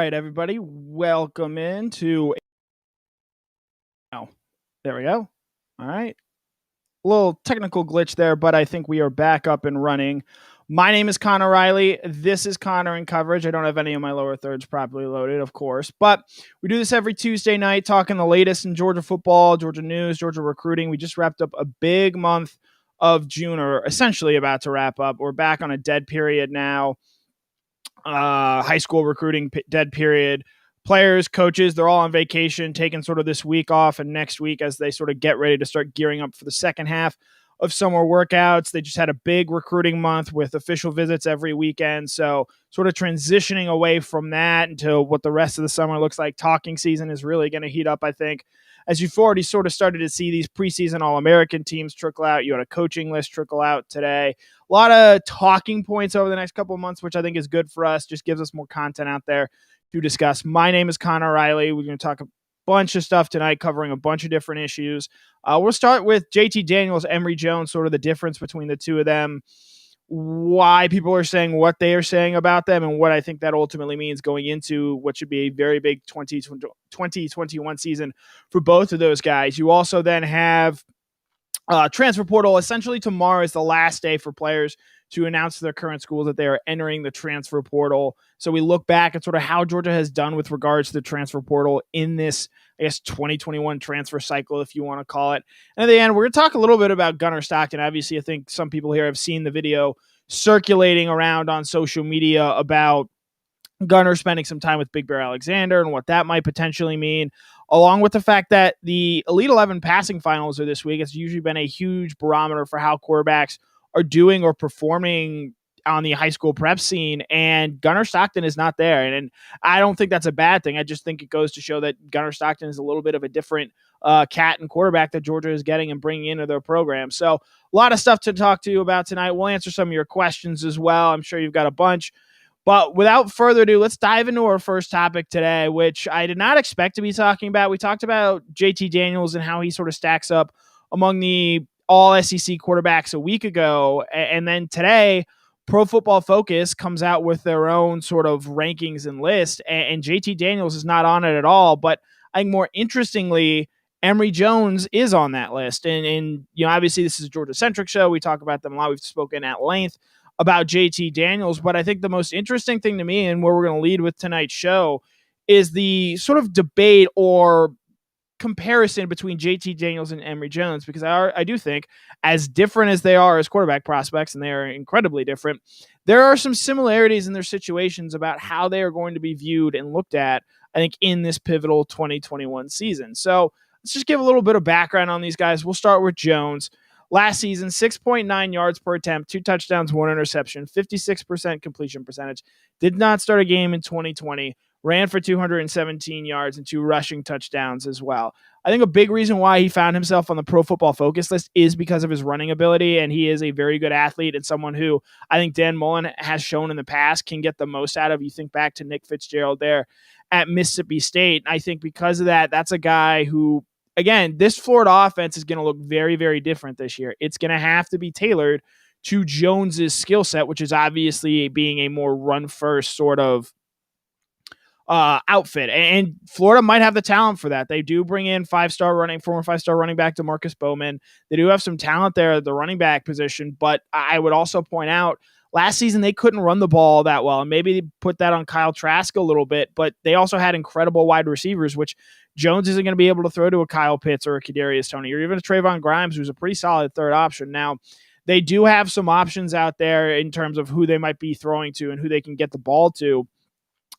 right, everybody, welcome into. Oh, there we go. All right, a little technical glitch there, but I think we are back up and running. My name is Connor Riley. This is Connor in Coverage. I don't have any of my lower thirds properly loaded, of course, but we do this every Tuesday night, talking the latest in Georgia football, Georgia news, Georgia recruiting. We just wrapped up a big month of June, or essentially about to wrap up. We're back on a dead period now. High school recruiting dead period. Players, coaches, they're all on vacation, taking sort of this week off and next week as they sort of get ready to start gearing up for the second half of summer workouts. They just had a big recruiting month with official visits every weekend. So sort of transitioning away from that into what the rest of the summer looks like. Talking season is really going to heat up, I think. As you've already sort of started to see these preseason All-American teams trickle out. You had a coaching list trickle out today. A lot of talking points over the next couple of months, which I think is good for us. Just gives us more content out there to discuss. My name is Connor Riley. We're going to talk a bunch of stuff tonight, covering a bunch of different issues. We'll start with JT Daniels-Emory Jones, sort of the difference between the two of them, why people are saying what they are saying about them, and what I think that ultimately means going into what should be a very big 2021 season for both of those guys. You also then have transfer portal. Essentially tomorrow is the last day for players to announce to their current schools that they are entering the transfer portal. So we look back at sort of how Georgia has done with regards to the transfer portal in this, I guess, 2021 transfer cycle, if you want to call it. And at the end, we're going to talk a little bit about Gunnar Stockton. Obviously, I think some people here have seen the video circulating around on social media about Gunnar spending some time with Big Bear Alexander and what that might potentially mean, along with the fact that the Elite 11 passing finals are this week. It's usually been a huge barometer for how quarterbacks are doing or performing on the high school prep scene, and Gunnar Stockton is not there. And I don't think that's a bad thing. I just think it goes to show that Gunnar Stockton is a little bit of a different cat and quarterback that Georgia is getting and bringing into their program. So a lot of stuff to talk to you about tonight. We'll answer some of your questions as well. I'm sure you've got a bunch. But without further ado, let's dive into our first topic today, which I did not expect to be talking about. We talked about JT Daniels and how he sort of stacks up among the all-SEC quarterbacks a week ago. And then today, Pro Football Focus comes out with their own sort of rankings and list, and JT Daniels is not on it at all. But I think more interestingly, Emory Jones is on that list. And you know, obviously this is a Georgia-centric show. We talk about them a lot. We've spoken at length about JT Daniels, but I think the most interesting thing to me, and where we're going to lead with tonight's show, is the sort of debate or comparison between JT Daniels and Emory Jones, because I do think, as different as they are as quarterback prospects, and they are incredibly different, there are some similarities in their situations about how they are going to be viewed and looked at, I think, in this pivotal 2021 season. So let's just give a little bit of background on these guys. We'll start with Jones. Last season, 6.9 yards per attempt, 2 touchdowns, 1 interception, 56% completion percentage. Did not start a game in 2020. Ran for 217 yards and 2 rushing touchdowns as well. I think a big reason why he found himself on the Pro Football Focus list is because of his running ability, and he is a very good athlete and someone who I think Dan Mullen has shown in the past can get the most out of. You think back to Nick Fitzgerald there at Mississippi State. I think because of that, that's a guy who, again, this Florida offense is going to look very, very different this year. It's going to have to be tailored to Jones's skill set, which is obviously being a more run-first sort of outfit. And Florida might have the talent for that. They do bring in former 5-star running back DeMarcus Bowman. They do have some talent there at the running back position, but I would also point out last season they couldn't run the ball that well, and maybe they put that on Kyle Trask a little bit, but they also had incredible wide receivers, which Jones isn't going to be able to throw to a Kyle Pitts or a Kadarius Toney or even a Trayvon Grimes, who's a pretty solid third option. Now, they do have some options out there in terms of who they might be throwing to and who they can get the ball to,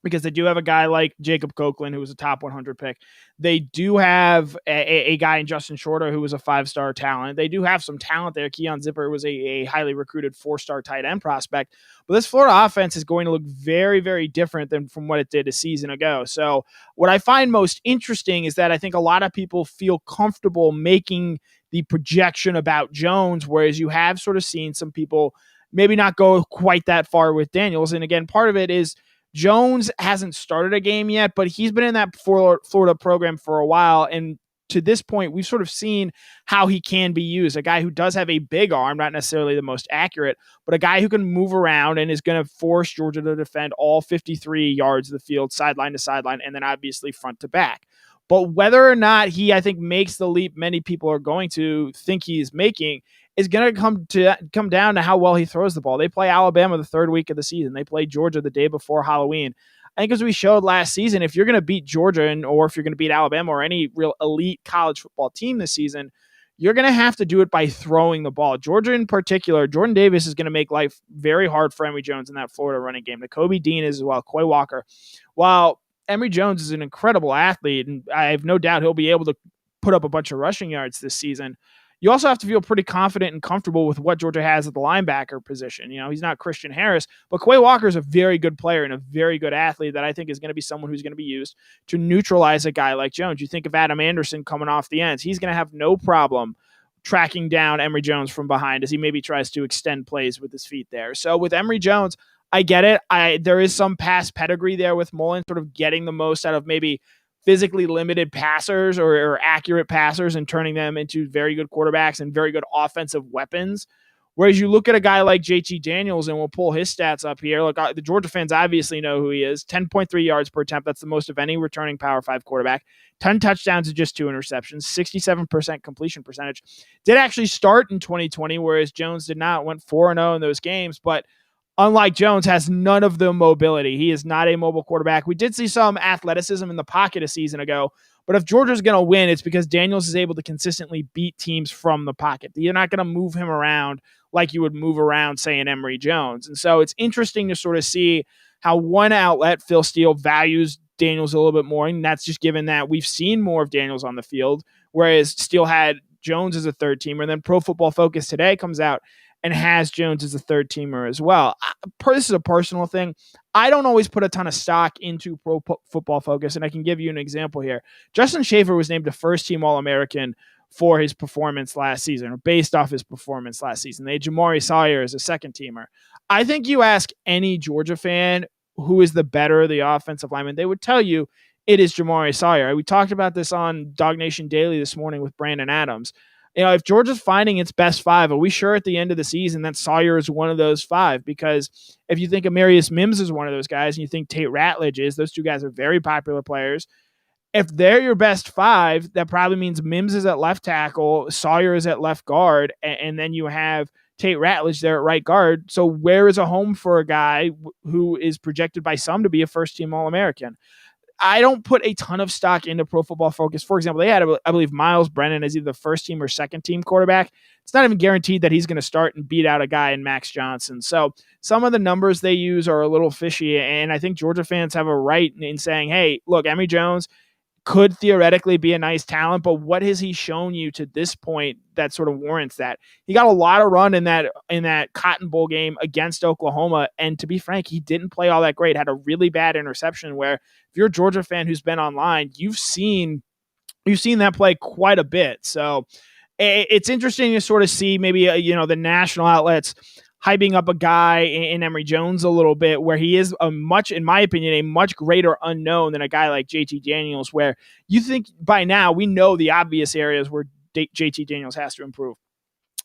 because they do have a guy like Jacob Copeland, who was a top 100 pick. They do have a guy in Justin Shorter, who was a 5-star talent. They do have some talent there. Keon Zipper was a highly recruited 4-star tight end prospect. But this Florida offense is going to look very, very different than from what it did a season ago. So what I find most interesting is that I think a lot of people feel comfortable making the projection about Jones, whereas you have sort of seen some people maybe not go quite that far with Daniels. And again, part of it is Jones hasn't started a game yet, but he's been in that Florida program for a while. And to this point, we've sort of seen how he can be used. A guy who does have a big arm, not necessarily the most accurate, but a guy who can move around and is going to force Georgia to defend all 53 yards of the field, sideline to sideline, and then obviously front to back. But whether or not he, I think, makes the leap many people are going to think he's making is going to come down to how well he throws the ball. They play Alabama the third week of the season. They play Georgia the day before Halloween. I think as we showed last season, if you're going to beat Georgia or if you're going to beat Alabama or any real elite college football team this season, you're going to have to do it by throwing the ball. Georgia in particular, Jordan Davis is going to make life very hard for Emory Jones in that Florida running game. Nakobe Dean is as well, Quay Walker. While Emory Jones is an incredible athlete, and I have no doubt he'll be able to put up a bunch of rushing yards this season, you also have to feel pretty confident and comfortable with what Georgia has at the linebacker position. You know, he's not Christian Harris, but Quay Walker is a very good player and a very good athlete that I think is going to be someone who's going to be used to neutralize a guy like Jones. You think of Adam Anderson coming off the ends. He's going to have no problem tracking down Emory Jones from behind as he maybe tries to extend plays with his feet there. So with Emory Jones, I get it. There is some past pedigree there with Mullen sort of getting the most out of maybe physically limited passers or accurate passers and turning them into very good quarterbacks and very good offensive weapons. Whereas you look at a guy like JT Daniels, and we'll pull his stats up here. Look, the Georgia fans obviously know who he is. 10.3 yards per attempt. That's the most of any returning Power 5 quarterback. 10 touchdowns and just 2 interceptions. 67% completion percentage. Did actually start in 2020, whereas Jones did not. Went 4-0 in those games, but unlike Jones, has none of the mobility. He is not a mobile quarterback. We did see some athleticism in the pocket a season ago, but if Georgia's going to win, it's because Daniels is able to consistently beat teams from the pocket. You're not going to move him around like you would move around, say, an Emory Jones. And so it's interesting to sort of see how one outlet, Phil Steele, values Daniels a little bit more, and that's just given that we've seen more of Daniels on the field, whereas Steele had Jones as a third teamer, and then Pro Football Focus today comes out and has Jones as a third teamer as well. This is a personal thing. I don't always put a ton of stock into Pro Football Focus, and I can give you an example here. Justin Schaefer was named a first-team All-American for his performance last season, or based off his performance last season. They had Jamari Sawyer as a second-teamer. I think you ask any Georgia fan who is the better of the offensive lineman, they would tell you it is Jamari Sawyer. We talked about this on Dog Nation Daily this morning with Brandon Adams. You know, if Georgia's finding its best 5, are we sure at the end of the season that Sawyer is one of those 5? Because if you think Amarius Mims is one of those guys and you think Tate Ratledge is, those two guys are very popular players. If they're your best 5, that probably means Mims is at left tackle, Sawyer is at left guard, and then you have Tate Ratledge there at right guard. So where is a home for a guy who is projected by some to be a first-team All-American? I don't put a ton of stock into Pro Football Focus. For example, they had, I believe, Miles Brennan as either the first team or second team quarterback. It's not even guaranteed that he's going to start and beat out a guy in Max Johnson. So some of the numbers they use are a little fishy, and I think Georgia fans have a right in saying, hey, look, Emory Jones could theoretically be a nice talent, but what has he shown you to this point that sort of warrants that? He got a lot of run in that Cotton Bowl game against Oklahoma, and to be frank, he didn't play all that great. Had a really bad interception where, if you're a Georgia fan who's been online, you've seen that play quite a bit. So it's interesting to sort of see maybe the national outlets hyping up a guy in Emory Jones a little bit, where he is in my opinion, a much greater unknown than a guy like JT Daniels, where you think by now we know the obvious areas where JT Daniels has to improve.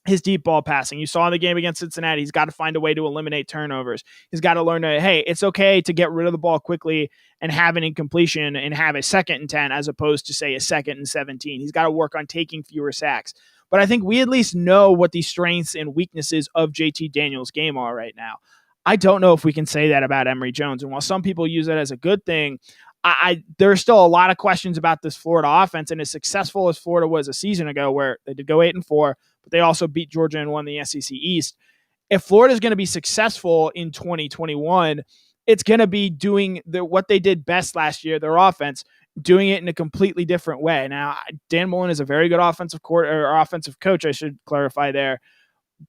His deep ball passing. You saw in the game against Cincinnati, he's got to find a way to eliminate turnovers. He's got to learn to, hey, it's okay to get rid of the ball quickly and have an incompletion and have a 2nd and 10 as opposed to, say, a 2nd and 17. He's got to work on taking fewer sacks. But I think we at least know what the strengths and weaknesses of JT Daniels' game are right now. I don't know if we can say that about Emory Jones. And while some people use it as a good thing, there are still a lot of questions about this Florida offense. And as successful as Florida was a season ago, where they did go 8-4, but they also beat Georgia and won the SEC East. If Florida is going to be successful in 2021, it's going to be doing what they did best last year, their offense, doing it in a completely different way. Now, Dan Mullen is a very good offensive coach, I should clarify there.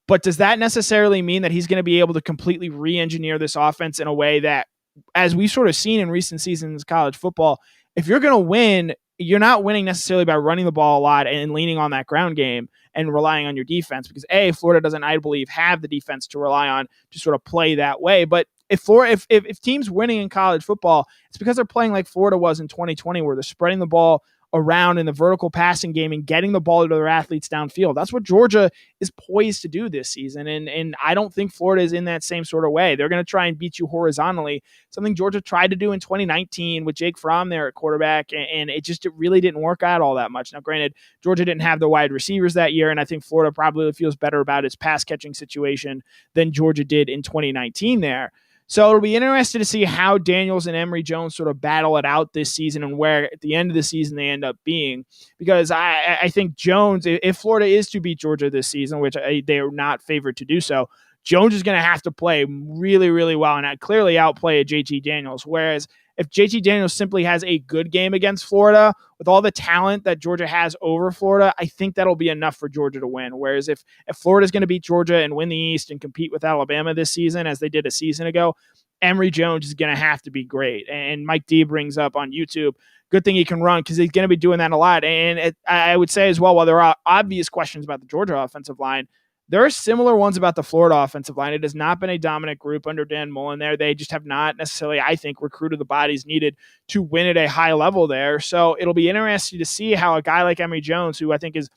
But does that necessarily mean that he's going to be able to completely re-engineer this offense in a way that, as we've sort of seen in recent seasons of college football, if you're going to win, you're not winning necessarily by running the ball a lot and leaning on that ground game and relying on your defense, because Florida doesn't, I believe, have the defense to rely on to sort of play that way. But if teams winning in college football, it's because they're playing like Florida was in 2020, where they're spreading the ball around in the vertical passing game and getting the ball to their athletes downfield. That's what Georgia is poised to do this season. And I don't think Florida is in that same sort of way. They're going to try and beat you horizontally, something Georgia tried to do in 2019 with Jake Fromm there at quarterback, and it really didn't work out all that much. Now, granted, Georgia didn't have the wide receivers that year, and I think Florida probably feels better about its pass catching situation than Georgia did in 2019 there. So it'll be interesting to see how Daniels and Emory Jones sort of battle it out this season and where at the end of the season they end up being. Because I think Jones, if Florida is to beat Georgia this season, which they are not favored to do so, Jones is going to have to play really, really well and clearly outplay a JT Daniels. Whereas if JT Daniels simply has a good game against Florida with all the talent that Georgia has over Florida, I think that'll be enough for Georgia to win. Whereas if Florida's going to beat Georgia and win the East and compete with Alabama this season, as they did a season ago, Emory Jones is going to have to be great. And Mike D brings up on YouTube, good thing he can run because he's going to be doing that a lot. And I would say as well, while there are obvious questions about the Georgia offensive line, there are similar ones about the Florida offensive line. It has not been a dominant group under Dan Mullen there. They just have not necessarily, I think, recruited the bodies needed to win at a high level there. So it'll be interesting to see how a guy like Emory Jones, who I think is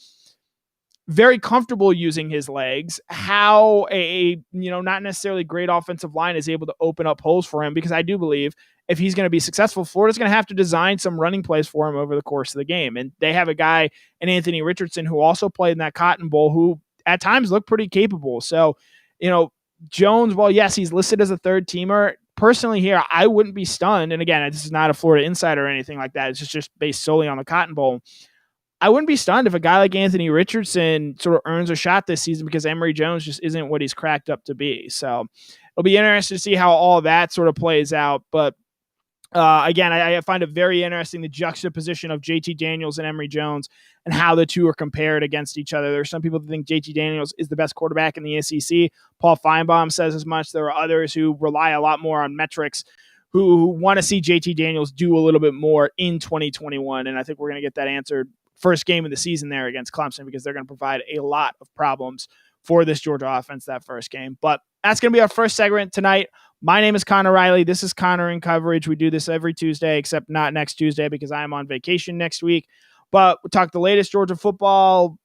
very comfortable using his legs, how a not necessarily great offensive line is able to open up holes for him, because I do believe if he's going to be successful, Florida's going to have to design some running plays for him over the course of the game. And they have a guy in Anthony Richardson who also played in that Cotton Bowl who at times looked pretty capable. So, Jones, well, yes, he's listed as a third teamer. Personally here, I wouldn't be stunned. And again, this is not a Florida insider or anything like that. It's just based solely on the Cotton Bowl. I wouldn't be stunned if a guy like Anthony Richardson sort of earns a shot this season because Emory Jones just isn't what he's cracked up to be. So it'll be interesting to see how all that sort of plays out. But again, I find it very interesting, the juxtaposition of JT Daniels and Emory Jones and how the two are compared against each other. There are some people that think JT Daniels is the best quarterback in the SEC. Paul Feinbaum says as much. There are others who rely a lot more on metrics who want to see JT Daniels do a little bit more in 2021. And I think we're going to get that answered first game of the season there against Clemson, because they're going to provide a lot of problems for this Georgia offense that first game. But that's going to be our first segment tonight. My name is Connor Riley. This is Connor in Coverage. We do this every Tuesday, except not next Tuesday because I am on vacation next week. But we'll talk the latest Georgia football.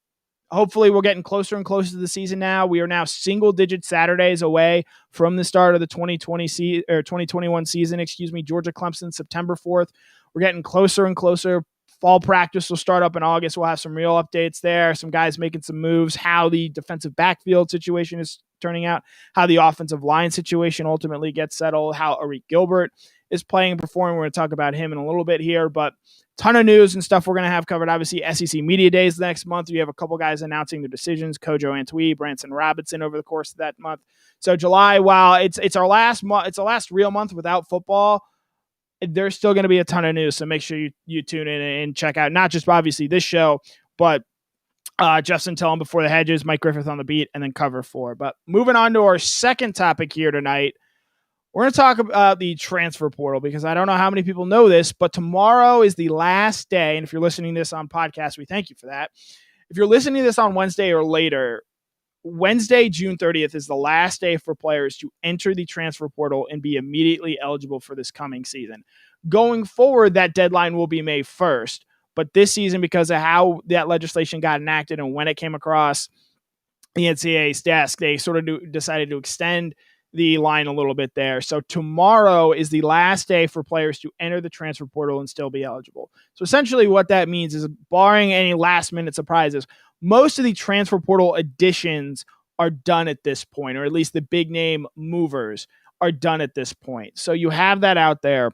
Hopefully we're getting closer and closer to the season now. We are now single-digit Saturdays away from the start of the 2021 season. Georgia Clemson, September 4th. We're getting closer and closer. Fall practice will start up in August. We'll have some real updates there. Some guys making some moves, how the defensive backfield situation is turning out, how the offensive line situation ultimately gets settled, how Arik Gilbert is playing and performing. We're going to talk about him in a little bit here, but ton of news and stuff we're going to have covered. Obviously, SEC Media Days next month. We have a couple guys announcing their decisions, Kojo Antwi, Branson Robinson over the course of that month. So July, while it's our last month, it's the last real month without football, there's still going to be a ton of news. So make sure you tune in and check out not just obviously this show, but Justin Tillum Before the Hedges, Mike Griffith on the Beat, and then Cover 4. But moving on to our second topic here tonight, we're going to talk about the transfer portal, because I don't know how many people know this, but tomorrow is the last day. And if you're listening to this on podcast, we thank you for that. If you're listening to this on Wednesday or later, Wednesday, June 30th is the last day for players to enter the transfer portal and be immediately eligible for this coming season. Going forward, that deadline will be May 1st. But this season, because of how that legislation got enacted and when it came across the NCAA's desk, they sort of decided to extend the line a little bit there. So tomorrow is the last day for players to enter the transfer portal and still be eligible. So essentially what that means is, barring any last-minute surprises, most of the transfer portal additions are done at this point, or at least the big-name movers are done at this point. So you have that out there.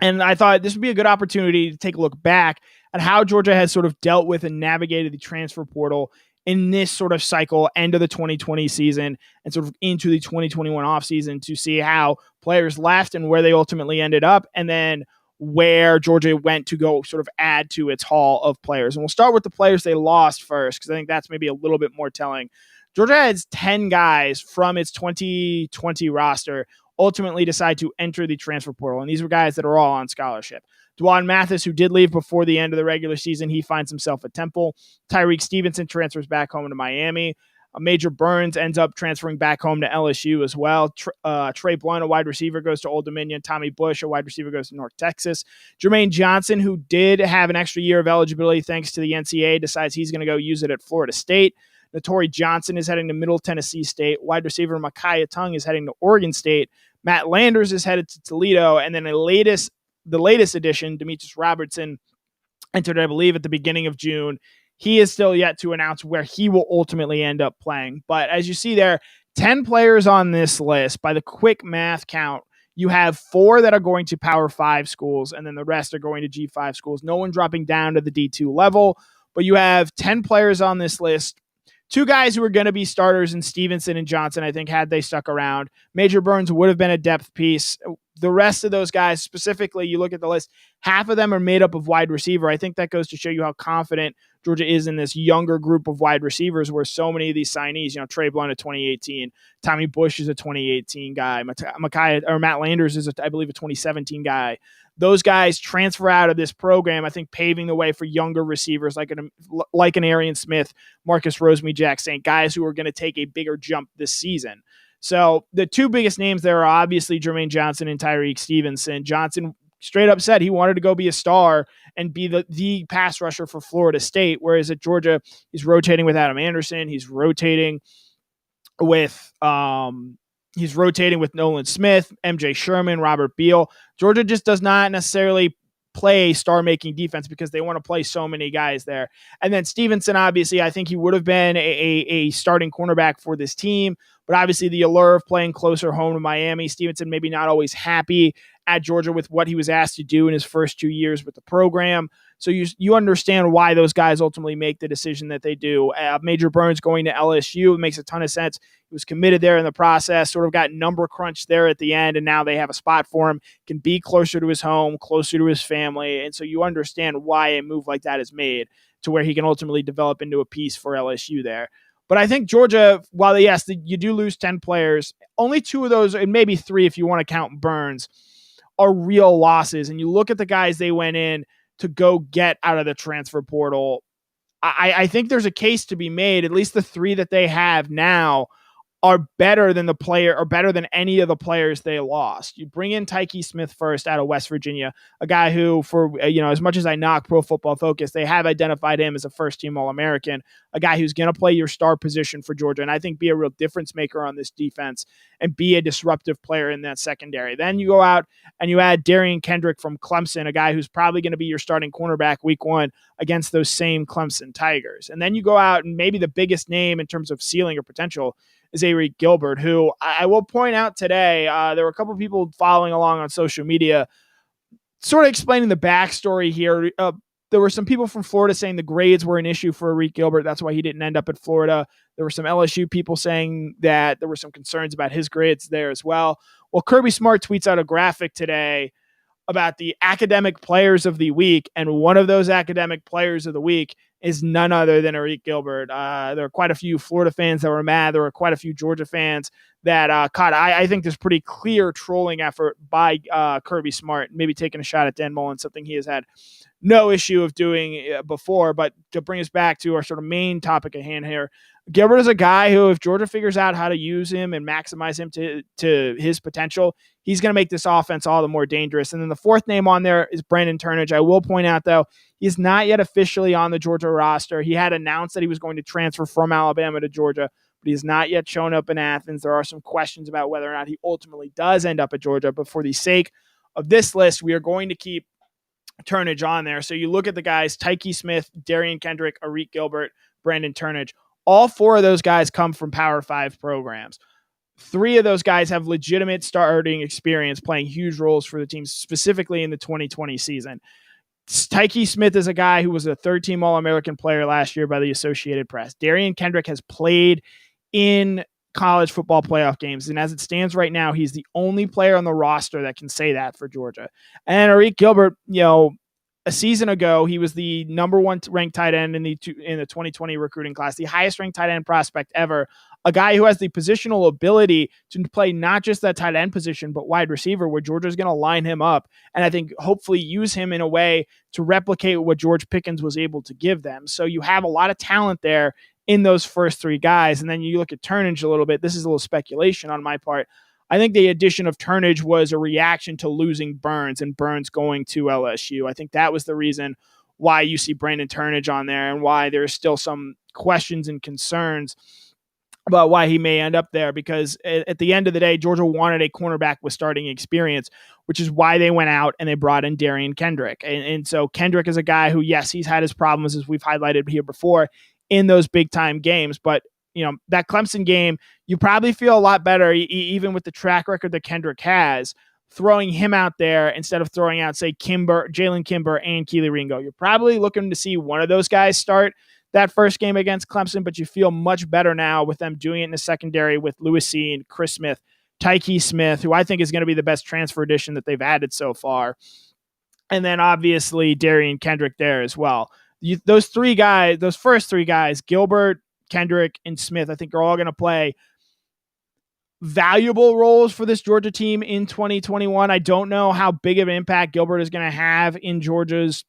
And I thought this would be a good opportunity to take a look back at how Georgia has sort of dealt with and navigated the transfer portal in this sort of cycle, end of the 2020 season and sort of into the 2021 offseason, to see how players left and where they ultimately ended up, and then where Georgia went to go sort of add to its haul of players. And we'll start with the players they lost first, because I think that's maybe a little bit more telling. Georgia has 10 guys from its 2020 roster ultimately decide to enter the transfer portal, and these were guys that are all on scholarship. Dwan Mathis, who did leave before the end of the regular season, he finds himself at Temple. Tyreek Stevenson transfers back home to Miami. Major Burns ends up transferring back home to LSU as well. Trey Blount, a wide receiver, goes to Old Dominion. Tommy Bush, a wide receiver, goes to North Texas. Jermaine Johnson, who did have an extra year of eligibility thanks to the NCAA, decides he's going to go use it at Florida State. Notori Johnson is heading to Middle Tennessee State. Wide receiver Micaiah Tongue is heading to Oregon State. Matt Landers is headed to Toledo. And then the latest addition, Demetrius Robertson, entered, I believe, at the beginning of June. He is still yet to announce where he will ultimately end up playing. But as you see there, 10 players on this list. By the quick math count, you have 4 that are going to Power 5 schools, and then the rest are going to G5 schools. No one dropping down to the D2 level, but you have 10 players on this list. 2 guys who are going to be starters in Stevenson and Johnson, I think, had they stuck around. Major Burns would have been a depth piece. The rest of those guys, specifically, you look at the list, half of them are made up of wide receiver. I think that goes to show you how confident Georgia is in this younger group of wide receivers, where so many of these signees, Trey Blount a 2018, Tommy Bush is a 2018 guy, Matt Landers is, I believe, a 2017 guy. Those guys transfer out of this program, I think, paving the way for younger receivers like an Arian Smith, Marcus Rosemy, Jack Saint, guys who are going to take a bigger jump this season. So the 2 biggest names there are obviously Jermaine Johnson and Tyreek Stevenson. Johnson straight up said he wanted to go be a star and be the pass rusher for Florida State, whereas at Georgia, he's rotating with Adam Anderson. He's rotating with Nolan Smith, MJ Sherman, Robert Beal. Georgia just does not necessarily play star-making defense because they want to play so many guys there. And then Stevenson, obviously, I think he would have been a starting cornerback for this team, but obviously the allure of playing closer home to Miami, Stevenson maybe not always happy at Georgia with what he was asked to do in his first 2 years with the program. So you understand why those guys ultimately make the decision that they do. Major Burns going to LSU, it makes a ton of sense. He was committed there in the process, sort of got number crunched there at the end, and now they have a spot for him, can be closer to his home, closer to his family. And so you understand why a move like that is made to where he can ultimately develop into a piece for LSU there. But I think Georgia, while yes, you do lose 10 players, only 2 of those, and maybe 3 if you want to count Burns, are real losses. And you look at the guys they went in to go get out of the transfer portal. I think there's a case to be made, at least the 3 that they have now are better than any of the players they lost. You bring in Tyke Smith first out of West Virginia, a guy who, for as much as I knock Pro Football Focus, they have identified him as a first-team All-American, a guy who's going to play your star position for Georgia, and I think be a real difference maker on this defense and be a disruptive player in that secondary. Then you go out and you add Darian Kendrick from Clemson, a guy who's probably going to be your starting cornerback week 1 against those same Clemson Tigers. And then you go out and maybe the biggest name in terms of ceiling or potential is Arik Gilbert, who I will point out today, there were a couple of people following along on social media sort of explaining the backstory here. There were some people from Florida saying the grades were an issue for Arik Gilbert. That's why he didn't end up at Florida. There were some LSU people saying that there were some concerns about his grades there as well. Well, Kirby Smart tweets out a graphic today about the academic players of the week, and one of those academic players of the week is none other than Arik Gilbert. There are quite a few Florida fans that were mad. There were quite a few Georgia fans that caught. I think there's pretty clear trolling effort by Kirby Smart, maybe taking a shot at Dan Mullen, something he has had no issue of doing before. But to bring us back to our sort of main topic at hand here, Gilbert is a guy who, if Georgia figures out how to use him and maximize him to his potential, he's going to make this offense all the more dangerous. And then the 4th name on there is Brandon Turnage. I will point out, though, he's not yet officially on the Georgia roster. He had announced that he was going to transfer from Alabama to Georgia, but he has not yet shown up in Athens. There are some questions about whether or not he ultimately does end up at Georgia. But for the sake of this list, we are going to keep Turnage on there. So you look at the guys, Tyke Smith, Darian Kendrick, Arik Gilbert, Brandon Turnage. All 4 of those guys come from Power 5 programs. 3 of those guys have legitimate starting experience playing huge roles for the team, specifically in the 2020 season. Tyke Smith is a guy who was a 3rd-team All-American player last year by the Associated Press. Darian Kendrick has played in college football playoff games, and as it stands right now, he's the only player on the roster that can say that for Georgia. And Arik Gilbert, a season ago, he was the number 1 ranked tight end in the 2020 recruiting class, the highest ranked tight end prospect ever, a guy who has the positional ability to play not just that tight end position, but wide receiver, where Georgia's going to line him up and I think hopefully use him in a way to replicate what George Pickens was able to give them. So you have a lot of talent there in those first three guys. And then you look at Turnage a little bit. This is a little speculation on my part. I think the addition of Turnage was a reaction to losing Burns and Burns going to LSU. I think that was the reason why you see Brandon Turnage on there and why there's still some questions and concerns about why he may end up there, because at the end of the day, Georgia wanted a cornerback with starting experience, which is why they went out and they brought in Darian Kendrick. And so Kendrick is a guy who, yes, he's had his problems, as we've highlighted here before, in those big time games. But, that Clemson game, you probably feel a lot better, even with the track record that Kendrick has, throwing him out there instead of throwing out, say, Jalen Kimber and Keely Ringo. You're probably looking to see one of those guys start that first game against Clemson, but you feel much better now with them doing it in the secondary with Lewis Cine, Chris Smith, Tyke Smith, who I think is going to be the best transfer addition that they've added so far. And then obviously Darian Kendrick there as well. Those first three guys, Gilbert, Kendrick, and Smith, I think are all going to play valuable roles for this Georgia team in 2021. I don't know how big of an impact Gilbert is going to have in Georgia's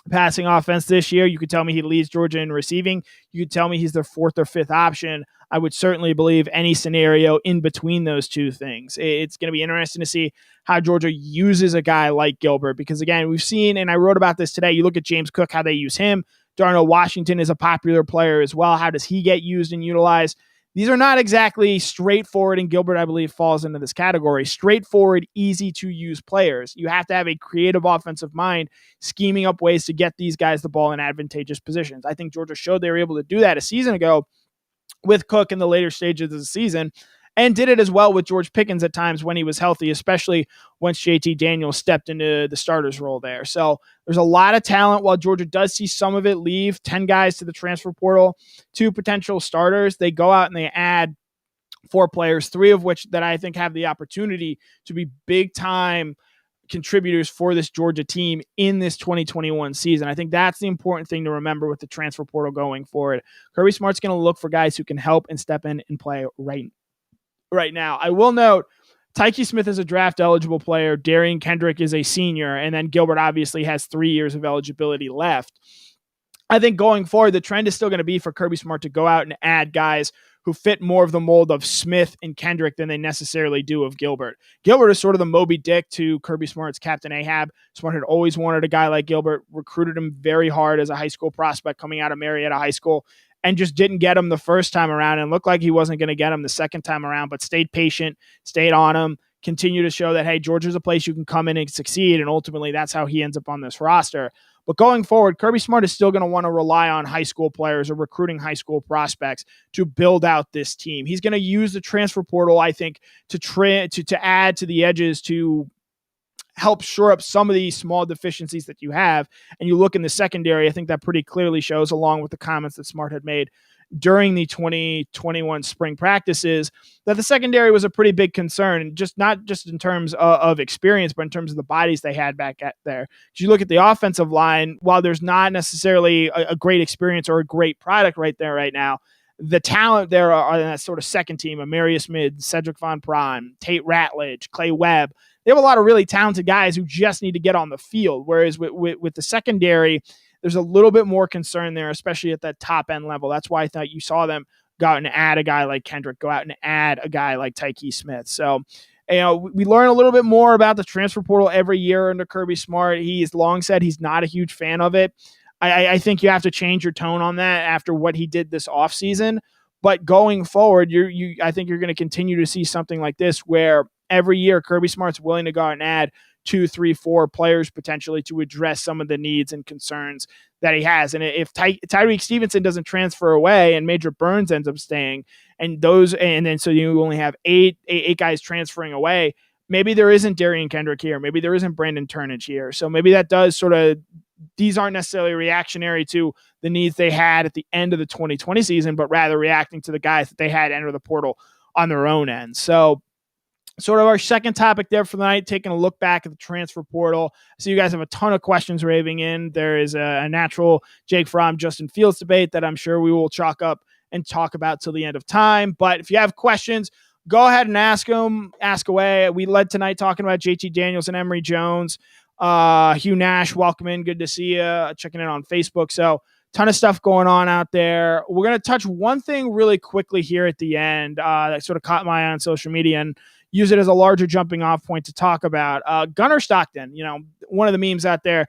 passing offense this year. You could tell me he leads Georgia in receiving. You could tell me he's their fourth or fifth option. I would certainly believe any scenario in between those two things. It's going to be interesting to see how Georgia uses a guy like Gilbert, because again, we've seen, and I wrote about this today, you look at James Cook, how they use him. Darnell Washington is a popular player as well. How does he get used and utilized? These are not exactly straightforward, and Gilbert, I believe, falls into this category. Straightforward, easy-to-use players. You have to have a creative offensive mind, scheming up ways to get these guys the ball in advantageous positions. I think Georgia showed they were able to do that a season ago with Cook in the later stages of the season, and did it as well with George Pickens at times when he was healthy, especially once JT Daniels stepped into the starter's role there. So there's a lot of talent. While Georgia does see some of it leave, 10 guys to the transfer portal, 2 potential starters, they go out and they add 4 players, 3 of which that I think have the opportunity to be big-time contributors for this Georgia team in this 2021 season. I think that's the important thing to remember with the transfer portal going forward. Kirby Smart's going to look for guys who can help and step in and play right now. I will note Tyke Smith is a draft eligible player. Darian Kendrick is a senior, and then Gilbert obviously has 3 years of eligibility left. I think going forward, the trend is still going to be for Kirby Smart to go out and add guys who fit more of the mold of Smith and Kendrick than they necessarily do of Gilbert. Gilbert is sort of the Moby Dick to Kirby Smart's Captain Ahab. Smart had always wanted a guy like Gilbert, recruited him very hard as a high school prospect coming out of Marietta High School, and just didn't get him the first time around and looked like he wasn't going to get him the second time around, but stayed patient, stayed on him, continue to show that, hey, Georgia's a place you can come in and succeed, and ultimately that's how he ends up on this roster. But going forward, Kirby Smart is still going to want to rely on high school players or recruiting high school prospects to build out this team. He's going to use the transfer portal, I think, to add to the edges to help shore up some of these small deficiencies that you have. And you look in the secondary, I think that pretty clearly shows, along with the comments that Smart had made during the 2021 spring practices, that the secondary was a pretty big concern, not just in terms of experience, but in terms of the bodies they had back at there. If you look at the offensive line, while there's not necessarily a great experience or a great product right there right now, the talent there are in that sort of second team, Amarius Mid, Cedric Von Prime, Tate Ratledge, Clay Webb. They have a lot of really talented guys who just need to get on the field. Whereas with the secondary, there's a little bit more concern there, especially at that top end level. That's why I thought you saw them go out and add a guy like Kendrick, go out and add a guy like Tyke Smith. So, we learn a little bit more about the transfer portal every year under Kirby Smart. He's long said he's not a huge fan of it. I think you have to change your tone on that after what he did this offseason. But going forward, I think you're going to continue to see something like this where every year Kirby Smart's willing to go out and add 2, 3, 4 players potentially to address some of the needs and concerns that he has. And if Tyreek Stevenson doesn't transfer away and Major Burns ends up staying, and then so you only have eight guys transferring away, maybe there isn't Darian Kendrick here, maybe there isn't Brandon Turnage here. So maybe that does sort of, these aren't necessarily reactionary to the needs they had at the end of the 2020 season, but rather reacting to the guys that they had enter the portal on their own end. So sort of our second topic there for the night, taking a look back at the transfer portal. So you guys have a ton of questions raving in. There is a natural Jake Fromm, Justin Fields debate that I'm sure we will chalk up and talk about till the end of time. But if you have questions, go ahead and ask them. Ask away. We led tonight talking about JT Daniels-Emory Jones. Hugh Nash, welcome in. Good to see you. Checking in on Facebook. So Ton of stuff going on out there. We're going to touch one thing really quickly here at the end that sort of caught my eye on social media and use it as a larger jumping off point to talk about. Gunnar Stockton, one of the memes out there,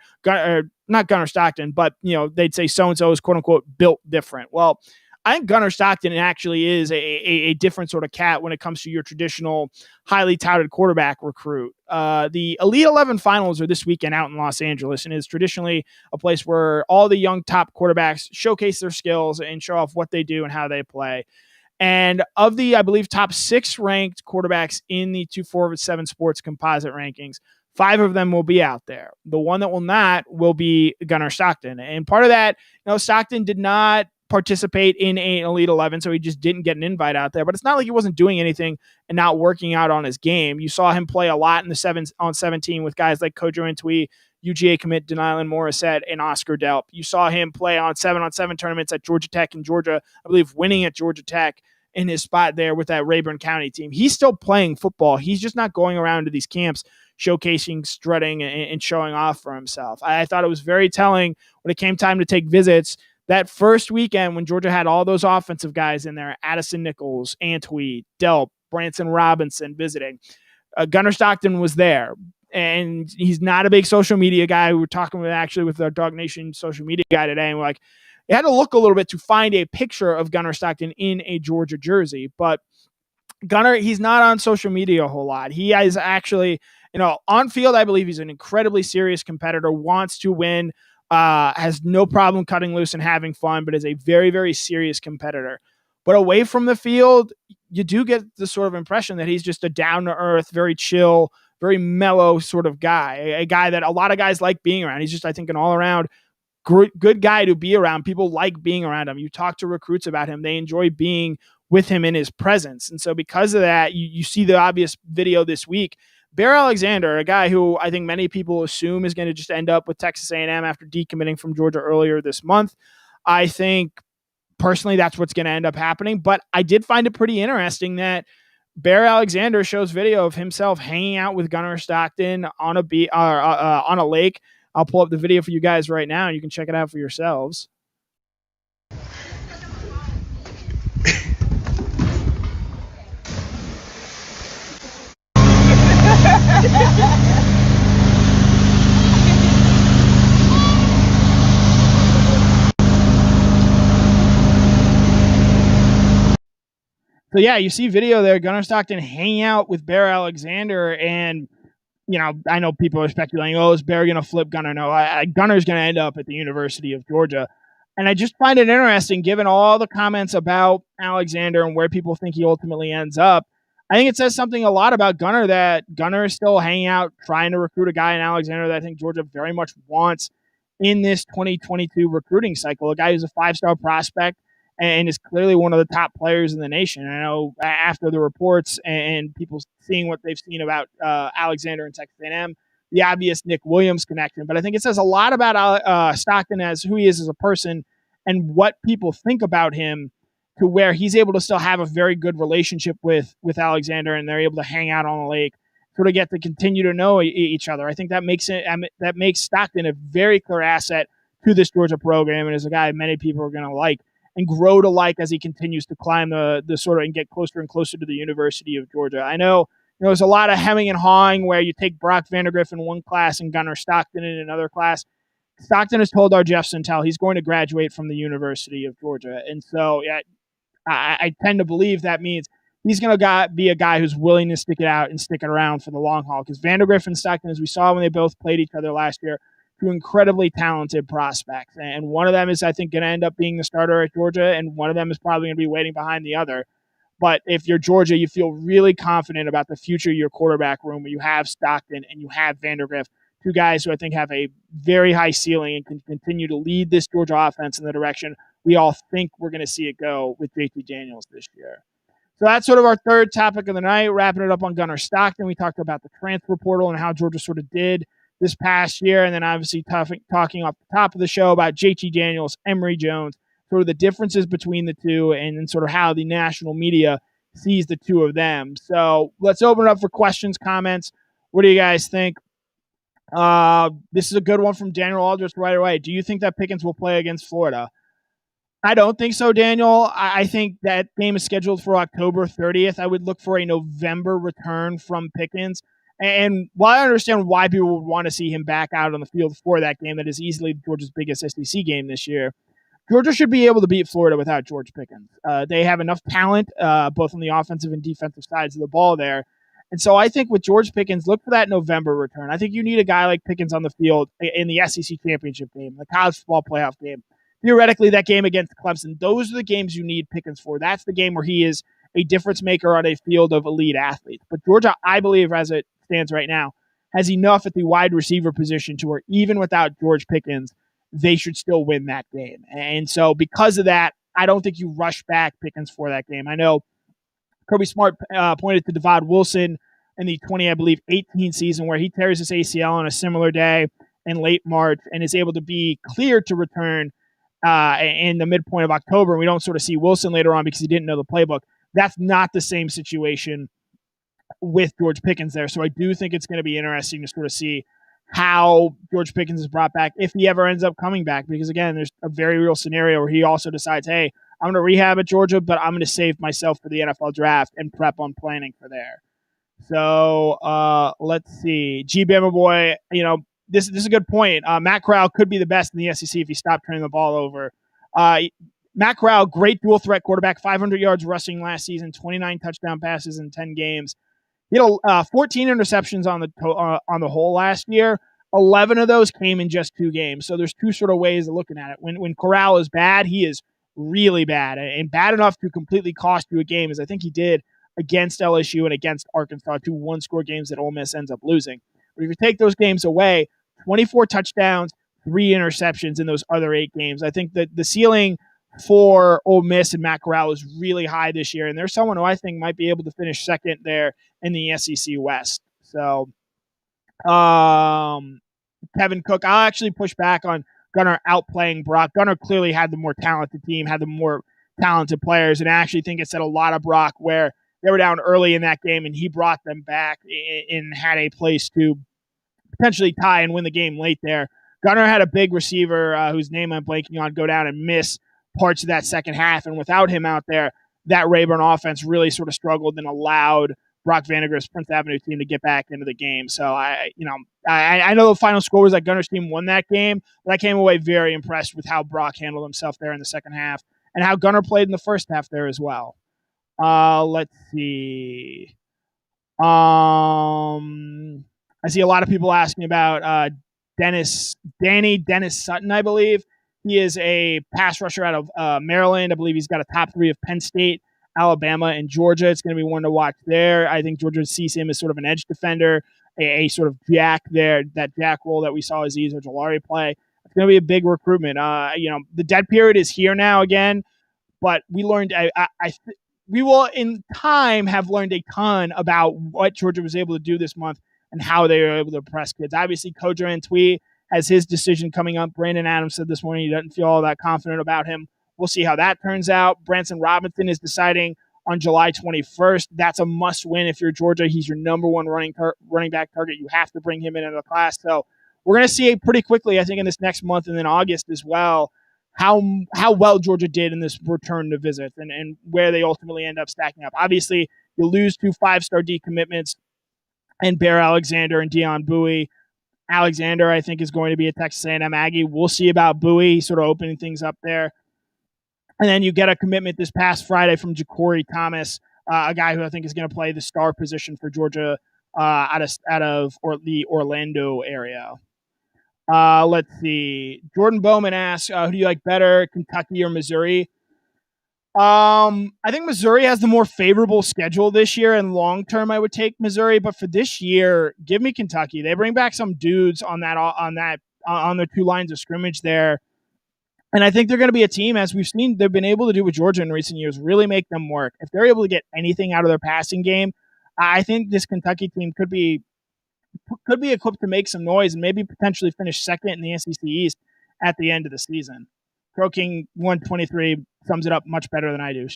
not Gunnar Stockton, but, they'd say so-and-so is quote unquote built different. Well, I think Gunnar Stockton actually is a different sort of cat when it comes to your traditional highly touted quarterback recruit. The Elite 11 finals are this weekend out in Los Angeles and is traditionally a place where all the young top quarterbacks showcase their skills and show off what they do and how they play. And of the, I believe, top 6 ranked quarterbacks in the 247 Sports composite rankings, 5 of them will be out there. The one that will not will be Gunnar Stockton. And part of that, Stockton did not participate in an Elite 11, so he just didn't get an invite out there. But it's not like he wasn't doing anything and not working out on his game. You saw him play a lot in the 7-on-17 with guys like Kojo Antwi, UGA commit Denylin Morissette, and Oscar Delp. You saw him play on 7-on-7 tournaments at Georgia Tech and Georgia, I believe winning at Georgia Tech in his spot there with that Rayburn County team. He's still playing football. He's just not going around to these camps showcasing, strutting, and showing off for himself. I thought it was very telling when it came time to take visits. That first weekend when Georgia had all those offensive guys in there, Addison Nichols, Antwi, Delp, Branson Robinson visiting, Gunnar Stockton was there. And he's not a big social media guy. We were talking with our Dog Nation social media guy today, and we're like, you had to look a little bit to find a picture of Gunnar Stockton in a Georgia jersey. But Gunnar, he's not on social media a whole lot. He is actually, on field, I believe he's an incredibly serious competitor, wants to win, has no problem cutting loose and having fun, but is a very, very serious competitor. But away from the field, you do get the sort of impression that he's just a down-to-earth, very chill, very mellow sort of guy, a guy that a lot of guys like being around. He's just, I think, an all-around good guy to be around. People like being around him. You talk to recruits about him. They enjoy being with him in his presence. And so because of that, you see the obvious video this week. Bear Alexander, a guy who I think many people assume is going to just end up with Texas A&M after decommitting from Georgia earlier this month. I think personally that's what's going to end up happening. But I did find it pretty interesting that Bear Alexander shows video of himself hanging out with Gunnar Stockton on a lake. I'll pull up the video for you guys right now, and you can check it out for yourselves. So yeah, you see video there, Gunnar Stockton hanging out with Bear Alexander, and I know people are speculating, is Bear going to flip Gunnar? No, Gunnar's going to end up at the University of Georgia. And I just find it interesting, given all the comments about Alexander and where people think he ultimately ends up. I think it says something a lot about Gunnar, that Gunnar is still hanging out, trying to recruit a guy in Alexander that I think Georgia very much wants in this 2022 recruiting cycle, a guy who's a 5-star prospect and is clearly one of the top players in the nation. I know after the reports and people seeing what they've seen about Alexander and Texas A&M, the obvious Nick Williams connection. But I think it says a lot about Stockton as who he is as a person and what people think about him, to where he's able to still have a very good relationship with Alexander, and they're able to hang out on the lake, sort of get to continue to know each other. I think that makes Stockton a very clear asset to this Georgia program, and is a guy many people are going to like and grow to like as he continues to climb the sort of and get closer and closer to the University of Georgia. I know there's a lot of hemming and hawing where you take Brock Vandergriff in one class and Gunnar Stockton in another class. Stockton has told our Jeff Sentell he's going to graduate from the University of Georgia. And so I tend to believe that means he's going to be a guy who's willing to stick it out and stick it around for the long haul. Because Vandergriff and Stockton, as we saw when they both played each other last year, two incredibly talented prospects. And one of them is, I think, going to end up being the starter at Georgia, and one of them is probably going to be waiting behind the other. But if you're Georgia, you feel really confident about the future of your quarterback room, where you have Stockton and you have Vandergriff, two guys who I think have a very high ceiling and can continue to lead this Georgia offense in the direction we all think we're going to see it go with JT Daniels this year. So that's sort of our third topic of the night, wrapping it up on Gunnar Stockton. We talked about the transfer portal and how Georgia sort of did this past year, and then obviously talking off the top of the show about JT Daniels-Emory Jones, sort of the differences between the two, and then sort of how the national media sees the two of them. So let's open it up for questions, comments. What do you guys think? This is a good one from Daniel Aldrich right away. Do you think that Pickens will play against Florida? I don't think so, Daniel. I think that game is scheduled for October 30th. I would look for a November return from Pickens. And while I understand why people would want to see him back out on the field for that game, that is easily Georgia's biggest SEC game this year, Georgia should be able to beat Florida without George Pickens. They have enough talent, both on the offensive and defensive sides of the ball there. And so I think with George Pickens, look for that November return. I think you need a guy like Pickens on the field in the SEC championship game, the college football playoff game. Theoretically, that game against Clemson, those are the games you need Pickens for. That's the game where he is a difference maker on a field of elite athletes. But Georgia, I believe, as it stands right now, has enough at the wide receiver position to where even without George Pickens, they should still win that game. And so because of that, I don't think you rush back Pickens for that game. I know Kirby Smart pointed to Devad Wilson in the 18 season where he tears his ACL on a similar day in late March and is able to be cleared to return in the midpoint of October. We don't sort of see Wilson later on because he didn't know the playbook. That's not the same situation with George Pickens there. So I do think it's going to be interesting to sort of see how George Pickens is brought back if he ever ends up coming back. Because, again, there's a very real scenario where he also decides, hey, I'm going to rehab at Georgia, but I'm going to save myself for the NFL draft and prep on planning for there. So let's see. G-Bama boy, this is a good point. Matt Corral could be the best in the SEC if he stopped turning the ball over. Matt Corral, great dual threat quarterback, 500 yards rushing last season, 29 touchdown passes in 10 games. He had 14 interceptions on the whole last year. 11 of those came in just 2 games. So there's two sort of ways of looking at it. When Corral is bad, he is really bad, and bad enough to completely cost you a game, as I think he did against LSU and against Arkansas, 2 one-score games that Ole Miss ends up losing. But if you take those games away, 24 touchdowns, 3 interceptions in those other 8 games. I think that the ceiling for Ole Miss and Matt Corral is really high this year, and there's someone who I think might be able to finish second there in the SEC West. So, Kevin Cook, I'll actually push back on Gunnar outplaying Brock. Gunnar clearly had the more talented team, had the more talented players, and I actually think it said a lot of Brock where they were down early in that game, and he brought them back and had a place to potentially tie and win the game late there. Gunnar had a big receiver whose name I'm blanking on go down and miss parts of that second half, and without him out there, that Rayburn offense really sort of struggled and allowed Brock Vandegrift's Prince Avenue team to get back into the game. So I know the final score was that Gunner's team won that game, but I came away very impressed with how Brock handled himself there in the second half and how Gunner played in the first half there as well. Let's see. I see a lot of people asking about Dennis Sutton, I believe. He is a pass rusher out of Maryland. I believe he's got a top 3 of Penn State, Alabama, and Georgia. It's going to be one to watch there. I think Georgia sees him as sort of an edge defender, a sort of jack there, that jack role that we saw Azeez Ojulari play. It's going to be a big recruitment. The dead period is here now again, but we learned we will in time have learned a ton about what Georgia was able to do this month and how they were able to impress kids. Obviously, Coach Antwi has his decision coming up. Brandon Adams said this morning he doesn't feel all that confident about him. We'll see how that turns out. Branson Robinson is deciding on July 21st. That's a must-win if you're Georgia. He's your number one running back target. You have to bring him into the class. So we're going to see pretty quickly, I think, in this next month and then August as well, how well Georgia did in this return to visits and where they ultimately end up stacking up. Obviously, you lose 2 5-star decommitments and Bear Alexander and Deion Bowie. Alexander, I think, is going to be a Texas A&M Aggie. We'll see about Bowie sort of opening things up there. And then you get a commitment this past Friday from Ja'Cory Thomas, a guy who I think is going to play the star position for Georgia out of the Orlando area. Let's see. Jordan Bowman asks, who do you like better, Kentucky or Missouri? I think Missouri has the more favorable schedule this year, and long term I would take Missouri, but for this year, give me Kentucky. They bring back some dudes on their 2 lines of scrimmage there, and I think they're going to be a team, as we've seen they've been able to do with Georgia in recent years, really make them work. If they're able to get anything out of their passing game, I think this Kentucky team could be equipped to make some noise and maybe potentially finish second in the SEC East at the end of the season. Croking 123 sums it up much better than I do.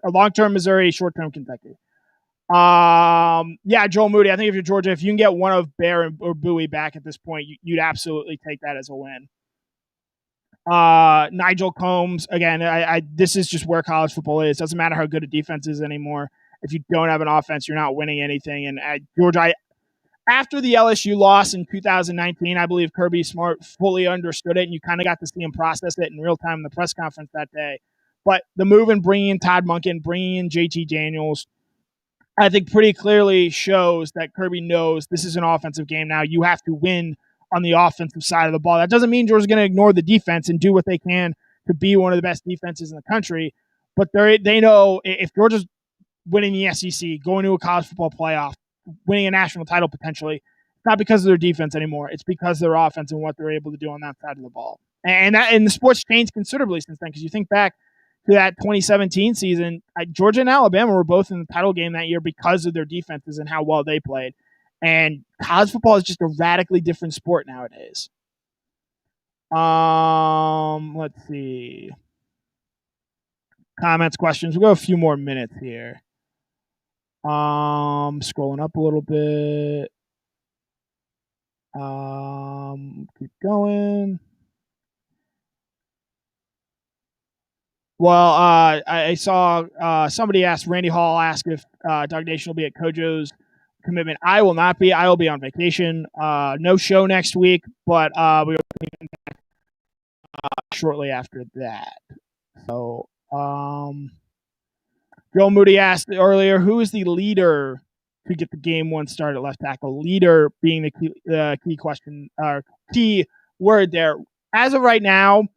Long-term Missouri, short-term Kentucky. Yeah, Joel Moody. I think if you're Georgia, if you can get one of Bear or Bowie back at this point, you'd absolutely take that as a win. Nigel Combs, again, this is just where college football is. Doesn't matter how good a defense is anymore. If you don't have an offense, you're not winning anything. And Georgia, after the LSU loss in 2019, I believe Kirby Smart fully understood it, and you kind of got to see him process it in real time in the press conference that day. But the move in bringing in Todd Monken, bringing in JT Daniels, I think pretty clearly shows that Kirby knows this is an offensive game now. You have to win on the offensive side of the ball. That doesn't mean Georgia's going to ignore the defense and do what they can to be one of the best defenses in the country. But they know if Georgia's winning the SEC, going to a college football playoff, winning a national title potentially, it's not because of their defense anymore. It's because of their offense and what they're able to do on that side of the ball. And the sport's changed considerably since then, because you think back to that 2017 season, Georgia and Alabama were both in the title game that year because of their defenses and how well they played. And college football is just a radically different sport nowadays. Let's see. Comments, questions. We'll go a few more minutes here. Scrolling up a little bit. Keep going. Well, I saw somebody asked, Randy Hall asked if Doug Nation will be at Kojo's commitment. I will not be. I will be on vacation. No show next week, but we will be back shortly after that. So, Joe Moody asked earlier, who is the leader to get the game one start at left tackle? Leader being the key question, or key word there. As of right now,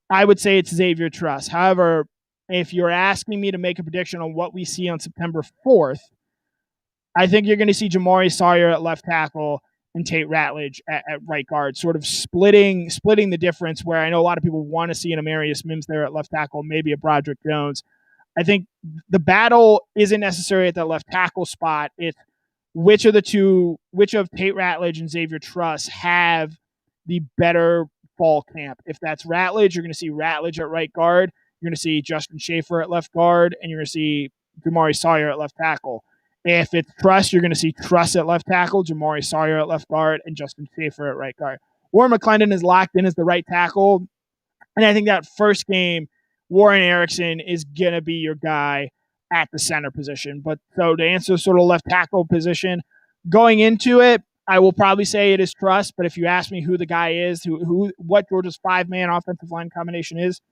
I would say it's Xavier Truss. However, if you're asking me to make a prediction on what we see on September 4th, I think you're going to see Jamari Sawyer at left tackle and Tate Ratledge at right guard, sort of splitting the difference, where I know a lot of people want to see an Amarius Mims there at left tackle, maybe a Broderick Jones. I think the battle isn't necessarily at the left tackle spot. It's which of Tate Ratledge and Xavier Truss have the better fall camp. If that's Ratledge, you're going to see Ratledge at right guard. You're going to see Justin Schaefer at left guard, and you're going to see Jamari Sawyer at left tackle. If it's Truss, you're going to see Truss at left tackle, Jamari Sawyer at left guard, and Justin Schaefer at right guard. Warren McClendon is locked in as the right tackle, and I think that first game, Warren Erickson is going to be your guy at the center position. But so to answer sort of left tackle position, going into it, I will probably say it is Truss. But if you ask me who the guy is, what Georgia's 5-man offensive line combination is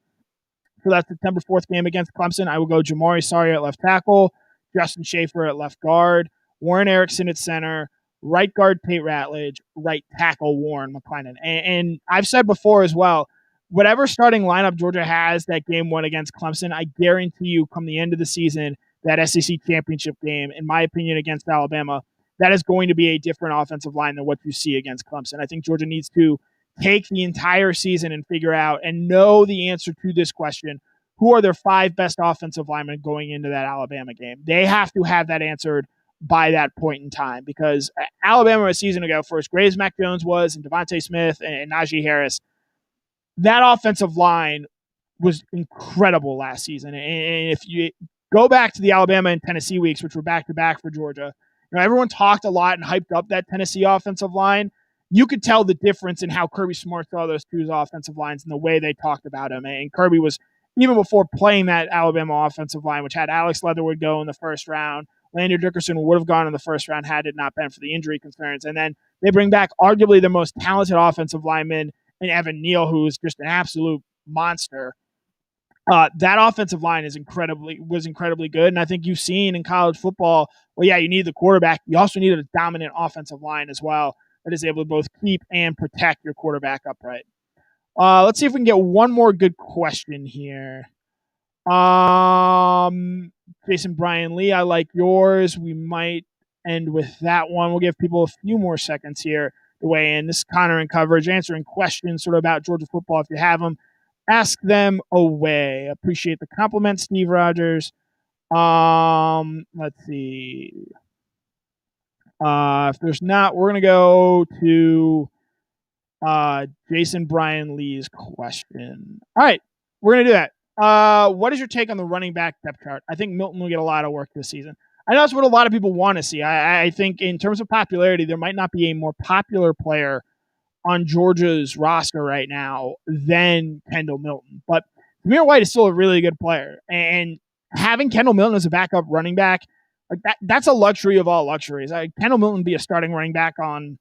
for that September 4th game against Clemson, I will go Jamari Sawyer at left tackle, Justin Schaefer at left guard, Warren Erickson at center, right guard Tate Ratledge, right tackle Warren McClendon. And I've said before as well, whatever starting lineup Georgia has that game one against Clemson, I guarantee you come the end of the season, that SEC championship game, in my opinion, against Alabama, that is going to be a different offensive line than what you see against Clemson. I think Georgia needs to take the entire season and figure out and know the answer to this question. Who are their 5 best offensive linemen going into that Alabama game? They have to have that answered by that point in time, because Alabama a season ago, for as great as Mac Jones was and Devontae Smith and Najee Harris, that offensive line was incredible last season. And if you go back to the Alabama and Tennessee weeks, which were back-to-back for Georgia, everyone talked a lot and hyped up that Tennessee offensive line. You could tell the difference in how Kirby Smart saw those two offensive lines and the way they talked about him. And Kirby was, even before playing that Alabama offensive line, which had Alex Leatherwood go in the first round, Landry Dickerson would have gone in the first round had it not been for the injury concerns. And then they bring back arguably the most talented offensive lineman in Evan Neal, who is just an absolute monster. That offensive line was incredibly good. And I think you've seen in college football, well, yeah, you need the quarterback. You also need a dominant offensive line as well that is able to both keep and protect your quarterback upright. Let's see if we can get one more good question here. Jason Brian Lee, I like yours. We might end with that one. We'll give people a few more seconds here to weigh in. This is Connor in coverage, answering questions sort of about Georgia football if you have them. Ask them away. Appreciate the compliment, Steve Rogers. Let's see. If there's not, we're going to go to Jason Brian Lee's question. All right, we're going to do that. What is your take on the running back depth chart? I think Milton will get a lot of work this season. I know that's what a lot of people want to see. I think in terms of popularity, there might not be a more popular player on Georgia's roster right now than Kendall Milton. But Zamir White is still a really good player. And having Kendall Milton as a backup running back, like that's a luxury of all luxuries. Kendall Milton be a starting running back on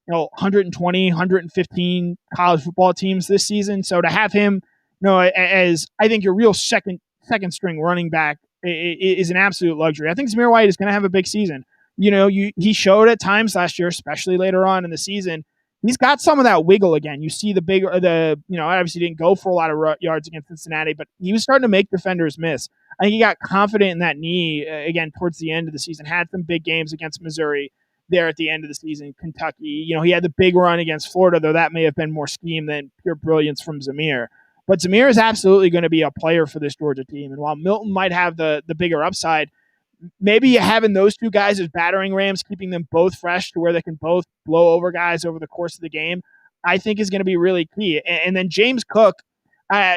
120, 115 college football teams this season. So to have him, as I think your real second string running back is an absolute luxury. I think Zamir White is going to have a big season. He showed at times last year, especially later on in the season, he's got some of that wiggle again. You see obviously didn't go for a lot of yards against Cincinnati, but he was starting to make defenders miss. I think he got confident in that knee again towards the end of the season, had some big games against Missouri there at the end of the season, Kentucky. He had the big run against Florida, though that may have been more scheme than pure brilliance from Zamir. But Zamir is absolutely going to be a player for this Georgia team. And while Milton might have the bigger upside, maybe having those two guys as battering rams, keeping them both fresh to where they can both blow over guys over the course of the game, I think is going to be really key. And then James Cook,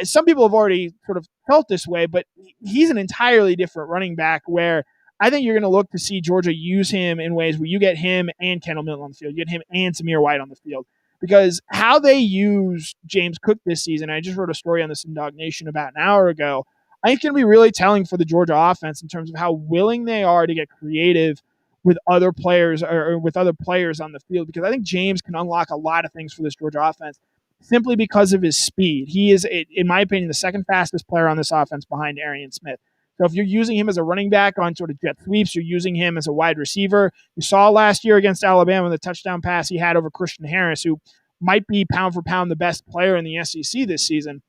some people have already sort of felt this way, but he's an entirely different running back where I think you're going to look to see Georgia use him in ways where you get him and Kendall Milton on the field, you get him and Zamir White on the field. Because how they use James Cook this season, I just wrote a story on this in Dog Nation about an hour ago, I think it's going to be really telling for the Georgia offense in terms of how willing they are to get creative with other players or with other players on the field. Because I think James can unlock a lot of things for this Georgia offense simply because of his speed. He is, in my opinion, the second fastest player on this offense behind Arian Smith. So if you're using him as a running back on sort of jet sweeps, you're using him as a wide receiver. You saw last year against Alabama the touchdown pass he had over Christian Harris, who might be pound for pound the best player in the SEC this season.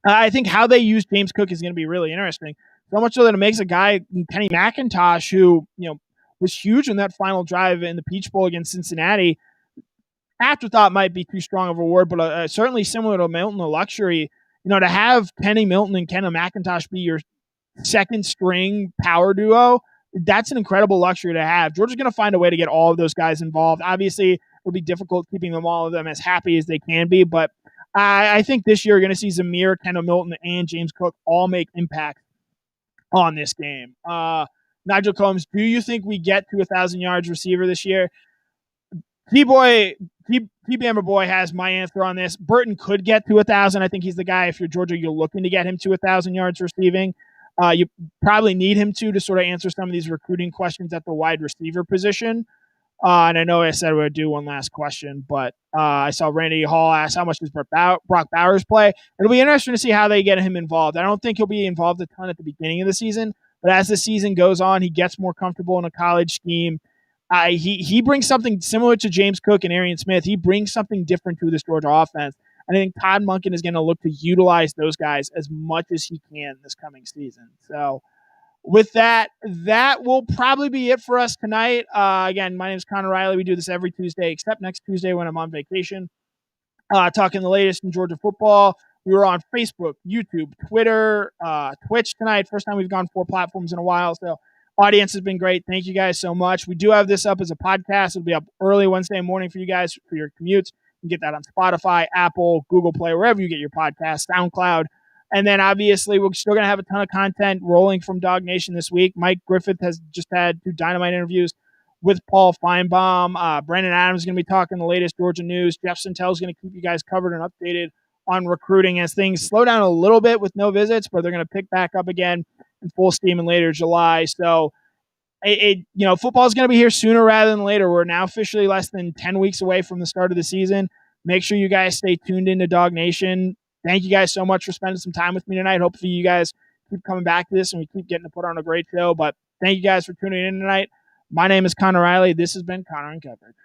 I think how they use James Cook is going to be really interesting. So much so that it makes a guy, Kenny McIntosh, who was huge in that final drive in the Peach Bowl against Cincinnati. Afterthought might be too strong of a word, but certainly similar to Milton, a luxury. To have Kenny Milton and Kenny McIntosh be your second string power duo, that's an incredible luxury to have. Georgia's going to find a way to get all of those guys involved. Obviously, it'll be difficult keeping all of them as happy as they can be, but I think this year you're going to see Zamir, Kendall Milton, and James Cook all make impact on this game. Nigel Combs, do you think we get to 1,000 yards receiver this year? T-Bammer Boy has my answer on this. Burton could get to 1,000. I think he's the guy, if you're Georgia, you're looking to get him to 1,000 yards receiving. You probably need him to sort of answer some of these recruiting questions at the wide receiver position. And I know I said we would do one last question, but I saw Randy Hall ask how much does Brock Bowers play. It'll be interesting to see how they get him involved. I don't think he'll be involved a ton at the beginning of the season, but as the season goes on, he gets more comfortable in a college scheme. He brings something similar to James Cook and Arian Smith. He brings something different to this Georgia offense. And I think Todd Monken is going to look to utilize those guys as much as he can this coming season. So with that will probably be it for us tonight. Again, my name is Connor Riley. We do this every Tuesday, except next Tuesday when I'm on vacation. Talking the latest in Georgia football. We were on Facebook, YouTube, Twitter, Twitch tonight. First time we've gone 4 platforms in a while. So audience has been great. Thank you guys so much. We do have this up as a podcast. It'll be up early Wednesday morning for you guys for your commutes. You can get that on Spotify, Apple, Google Play, wherever you get your podcast, SoundCloud. And then obviously we're still going to have a ton of content rolling from Dog Nation this week. Mike Griffith has just had 2 dynamite interviews with Paul Feinbaum. Brandon Adams is going to be talking the latest Georgia news. Jeff Santel is going to keep you guys covered and updated on recruiting as things slow down a little bit with no visits, but they're going to pick back up again in full steam in later July. So football is going to be here sooner rather than later. We're now officially less than 10 weeks away from the start of the season. Make sure you guys stay tuned into Dog Nation. Thank you guys so much for spending some time with me tonight. Hopefully you guys keep coming back to this and we keep getting to put on a great show. But thank you guys for tuning in tonight. My name is Connor Riley. This has been Connor in Coverage.